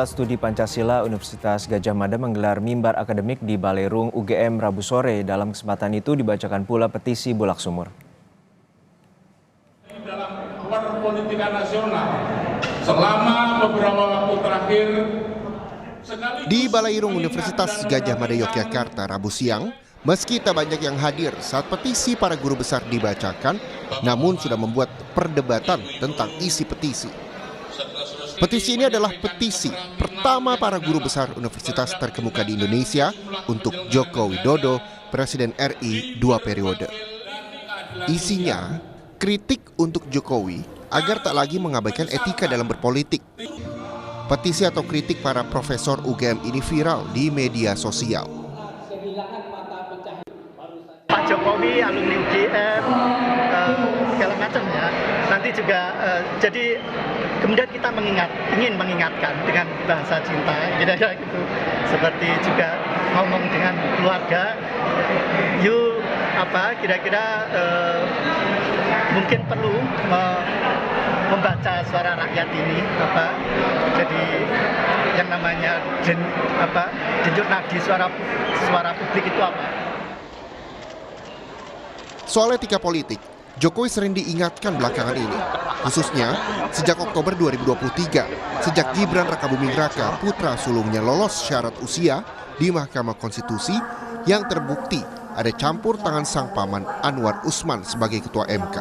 Studi Pancasila Universitas Gadjah Mada menggelar mimbar akademik di Balerung UGM Rabu sore. Dalam kesempatan itu dibacakan pula petisi Bulak Sumur. Dalam perpolitikan nasional selama beberapa waktu terakhir di Balerung Universitas Gadjah Mada Yogyakarta Rabu siang, meski tak banyak yang hadir saat petisi para guru besar dibacakan, namun sudah membuat perdebatan tentang isi petisi. Petisi ini adalah petisi pertama para guru besar universitas terkemuka di Indonesia untuk Joko Widodo, Presiden RI 2 periode. Isinya, kritik untuk Jokowi agar tak lagi mengabaikan etika dalam berpolitik. Petisi atau kritik para profesor UGM ini viral di media sosial. Pak Jokowi, alumni UGM, segala macam ya. Nanti juga jadi kemudian kita ingin mengingatkan dengan bahasa cinta, kira-kira gitu. Seperti juga ngomong dengan keluarga, kira-kira mungkin perlu membaca suara rakyat ini, jadi yang namanya denyut nadi suara publik itu apa? Soal etika politik, Jokowi sering diingatkan belakangan ini, khususnya sejak Oktober 2023, sejak Gibran Rakabuming Raka, putra sulungnya lolos syarat usia di Mahkamah Konstitusi yang terbukti ada campur tangan sang paman Anwar Usman sebagai ketua MK.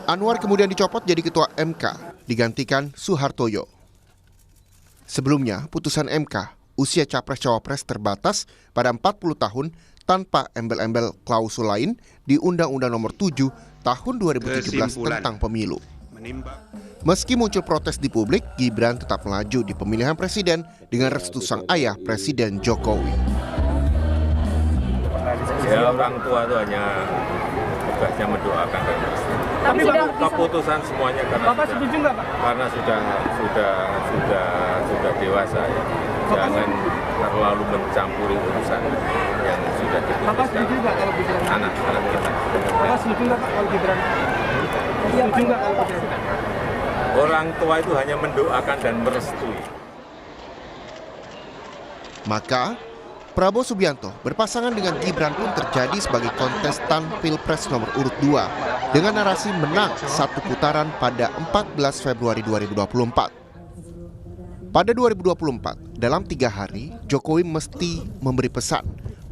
Anwar kemudian dicopot jadi ketua MK, digantikan Suhartoyo. Sebelumnya, putusan MK, usia Capres-Cawapres terbatas pada 40 tahun tanpa embel-embel klausul lain di Undang-Undang Nomor 7 Tahun 2017 tentang pemilu. Meski muncul protes di publik, Gibran tetap melaju di pemilihan presiden dengan restu sang ayah Presiden Jokowi. Ya, orang tua itu hanya tugasnya mendoakan dan tapi keputusan semuanya karena sudah dewasa ya. Jangan terlalu mencampuri urusan yang sudah diputuskan anak-anak kita. Orang tua itu hanya mendoakan dan merestui. Maka Prabowo Subianto berpasangan dengan Gibran pun terjadi sebagai kontestan Pilpres nomor urut 2 dengan narasi menang satu putaran pada 14 Februari 2024. Pada 2024, dalam 3 hari, Jokowi mesti memberi pesan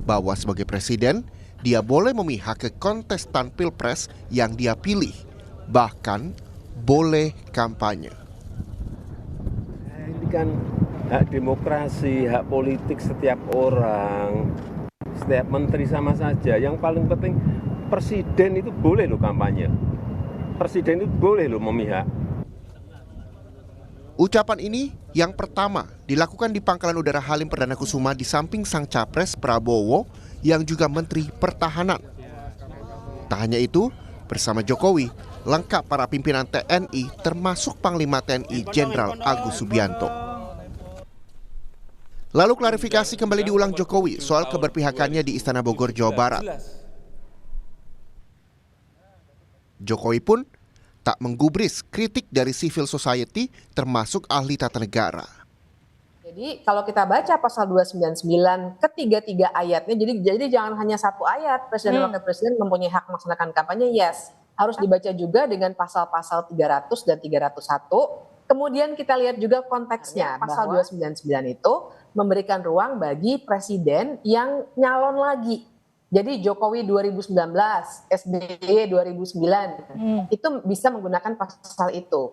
bahwa sebagai presiden, dia boleh memihak ke kontestan Pilpres yang dia pilih, bahkan boleh kampanye. Ini kan hak demokrasi, hak politik setiap orang, setiap menteri sama saja. Yang paling penting presiden itu boleh loh kampanye. Presiden itu boleh loh memihak. Ucapan ini yang pertama dilakukan di Pangkalan Udara Halim Perdana Kusuma di samping sang capres Prabowo yang juga Menteri Pertahanan. Tak hanya itu, bersama Jokowi, lengkap para pimpinan TNI termasuk Panglima TNI Jenderal Agus Subianto. Lalu klarifikasi kembali diulang Jokowi soal keberpihakannya di Istana Bogor, Jawa Barat. Jokowi pun tak menggubris kritik dari civil society termasuk ahli tata negara. Jadi kalau kita baca pasal 299 ketiga-tiga ayatnya, jadi jangan hanya satu ayat Presiden dan Wakil Presiden mempunyai hak melaksanakan kampanye, yes. Harus dibaca juga dengan pasal-pasal 300 dan 301. Kemudian kita lihat juga konteksnya, pasal 299 itu memberikan ruang bagi presiden yang nyalon lagi. Jadi Jokowi 2019, SBY 2009, itu bisa menggunakan pasal itu.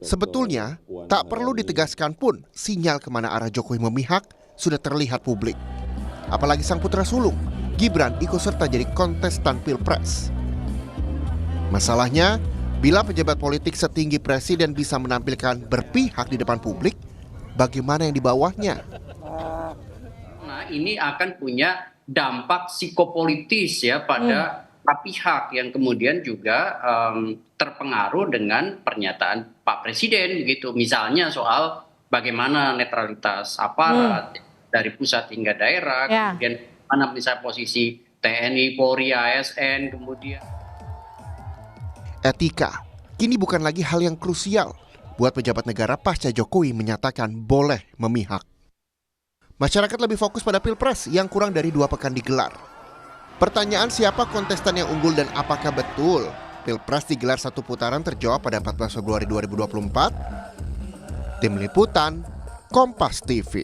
Sebetulnya, tak perlu ditegaskan pun sinyal kemana arah Jokowi memihak sudah terlihat publik. Apalagi sang putra sulung, Gibran ikut serta jadi kontestan Pilpres. Masalahnya, bila pejabat politik setinggi presiden bisa menampilkan berpihak di depan publik, bagaimana yang di bawahnya? Ini akan punya dampak psikopolitis ya pada pihak yang kemudian juga terpengaruh dengan pernyataan Pak Presiden begitu. Misalnya soal bagaimana netralitas aparat dari pusat hingga daerah, kemudian mana misalnya posisi TNI, Polri, ASN, kemudian Etika kini bukan lagi hal yang krusial, buat pejabat negara pasca Jokowi menyatakan boleh memihak. Masyarakat lebih fokus pada Pilpres yang kurang dari 2 pekan digelar. Pertanyaan siapa kontestan yang unggul dan apakah betul Pilpres digelar 1 putaran terjawab pada 14 Februari 2024. Tim Liputan, Kompas TV.